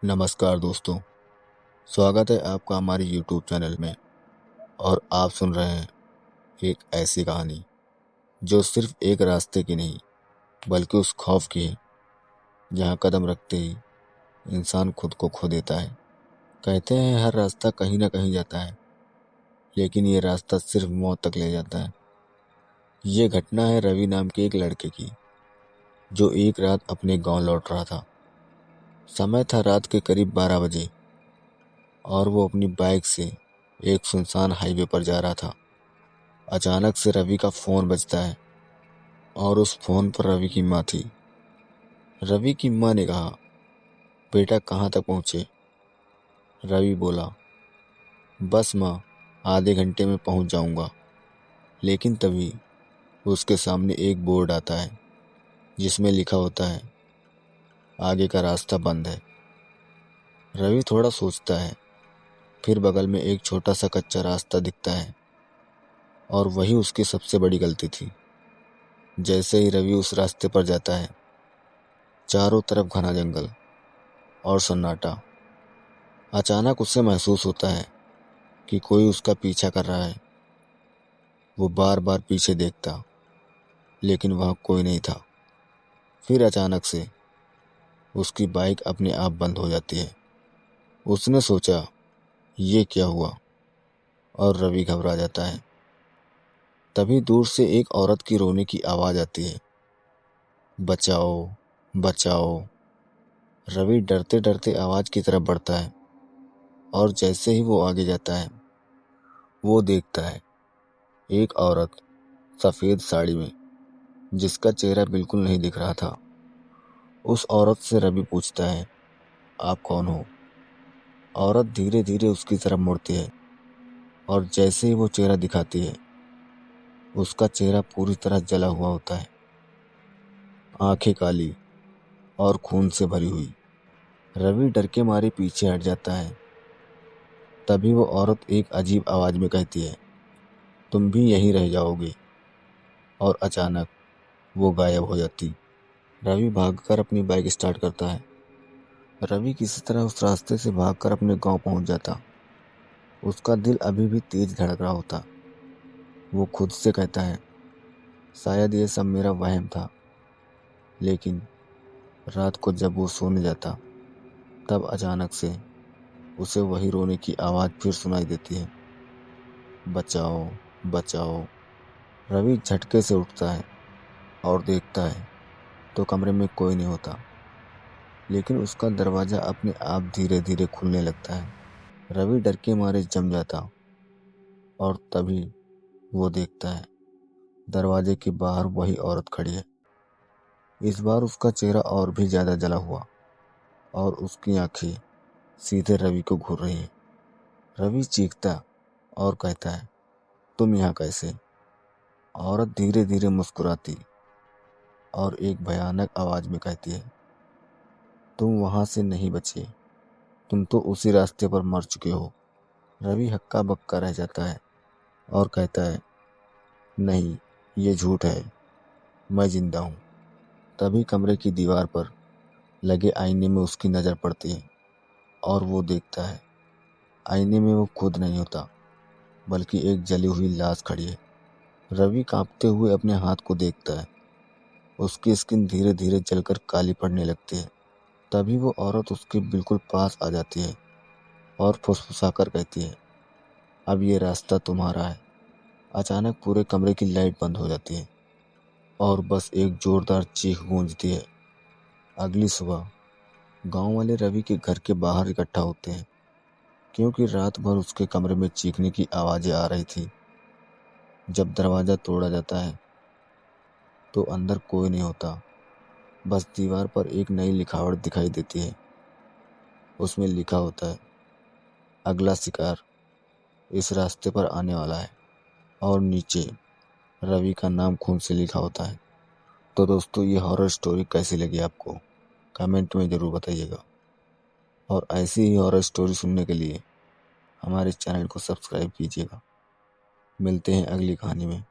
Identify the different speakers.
Speaker 1: नमस्कार दोस्तों, स्वागत है आपका हमारे YouTube चैनल में। और आप सुन रहे हैं एक ऐसी कहानी जो सिर्फ एक रास्ते की नहीं बल्कि उस खौफ की है जहां कदम रखते ही इंसान खुद को खो देता है। कहते हैं हर रास्ता कहीं ना कहीं जाता है, लेकिन ये रास्ता सिर्फ मौत तक ले जाता है। ये घटना है रवि नाम के एक लड़के की, जो एक रात अपने गांव लौट रहा था। समय था रात के करीब 12 बजे और वो अपनी बाइक से एक सुनसान हाईवे पर जा रहा था। अचानक से रवि का फोन बजता है और उस फोन पर रवि की माँ थी। रवि की माँ ने कहा, बेटा कहाँ तक पहुँचे? रवि बोला, बस माँ, आधे घंटे में पहुँच जाऊँगा। लेकिन तभी उसके सामने एक बोर्ड आता है जिसमें लिखा होता है, आगे का रास्ता बंद है। रवि थोड़ा सोचता है, फिर बगल में एक छोटा सा कच्चा रास्ता दिखता है और वही उसकी सबसे बड़ी गलती थी। जैसे ही रवि उस रास्ते पर जाता है, चारों तरफ घना जंगल और सन्नाटा। अचानक उसे महसूस होता है कि कोई उसका पीछा कर रहा है। वो बार बार पीछे देखता, लेकिन वहाँ कोई नहीं था। फिर अचानक से उसकी बाइक अपने आप बंद हो जाती है। उसने सोचा, ये क्या हुआ, और रवि घबरा जाता है। तभी दूर से एक औरत की रोने की आवाज़ आती है, बचाओ बचाओ। रवि डरते डरते आवाज़ की तरफ बढ़ता है और जैसे ही वो आगे जाता है, वो देखता है एक औरत सफ़ेद साड़ी में, जिसका चेहरा बिल्कुल नहीं दिख रहा था। उस औरत से रवि पूछता है, आप कौन हो? औरत धीरे धीरे उसकी तरफ मुड़ती है और जैसे ही वो चेहरा दिखाती है, उसका चेहरा पूरी तरह जला हुआ होता है, आंखें काली और खून से भरी हुई। रवि डर के मारे पीछे हट जाता है। तभी वो औरत एक अजीब आवाज़ में कहती है, तुम भी यहीं रह जाओगे। और अचानक वो गायब हो जाती। रवि भागकर अपनी बाइक स्टार्ट करता है। रवि किसी तरह उस रास्ते से भागकर अपने गांव पहुंच जाता। उसका दिल अभी भी तेज धड़क रहा होता। वो खुद से कहता है, शायद ये सब मेरा वहम था। लेकिन रात को जब वो सोने जाता, तब अचानक से उसे वही रोने की आवाज़ फिर सुनाई देती है, बचाओ बचाओ। रवि झटके से उठता है और देखता है तो कमरे में कोई नहीं होता, लेकिन उसका दरवाज़ा अपने आप धीरे धीरे खुलने लगता है। रवि डर के मारे जम जाता और तभी वो देखता है दरवाजे के बाहर वही औरत खड़ी है। इस बार उसका चेहरा और भी ज़्यादा जला हुआ और उसकी आंखें सीधे रवि को घूर रही हैं। रवि चीखता और कहता है, तुम यहाँ कैसे? औरत धीरे धीरे मुस्कुराती और एक भयानक आवाज़ में कहती है, तुम वहाँ से नहीं बचे, तुम तो उसी रास्ते पर मर चुके हो। रवि हक्का बक्का रह जाता है और कहता है, नहीं, ये झूठ है, मैं जिंदा हूँ। तभी कमरे की दीवार पर लगे आईने में उसकी नज़र पड़ती है और वो देखता है आईने में वो खुद नहीं होता, बल्कि एक जली हुई लाश खड़ी है। रवि कांपते हुए अपने हाथ को देखता है। उसकी स्किन धीरे धीरे जलकर काली पड़ने लगती है। तभी वो औरत उसके बिल्कुल पास आ जाती है और फुसफुसाकर कहती है, अब ये रास्ता तुम्हारा है। अचानक पूरे कमरे की लाइट बंद हो जाती है और बस एक जोरदार चीख गूंजती है। अगली सुबह गांव वाले रवि के घर के बाहर इकट्ठा होते हैं, क्योंकि रात भर उसके कमरे में चीखने की आवाज़ें आ रही थी। जब दरवाज़ा तोड़ा जाता है तो अंदर कोई नहीं होता, बस दीवार पर एक नई लिखावट दिखाई देती है। उसमें लिखा होता है, अगला शिकार इस रास्ते पर आने वाला है, और नीचे रवि का नाम खून से लिखा होता है। तो दोस्तों, ये हॉरर स्टोरी कैसी लगी आपको? कमेंट में ज़रूर बताइएगा। और ऐसी ही हॉरर स्टोरी सुनने के लिए हमारे चैनल को सब्सक्राइब कीजिएगा। मिलते हैं अगली कहानी में।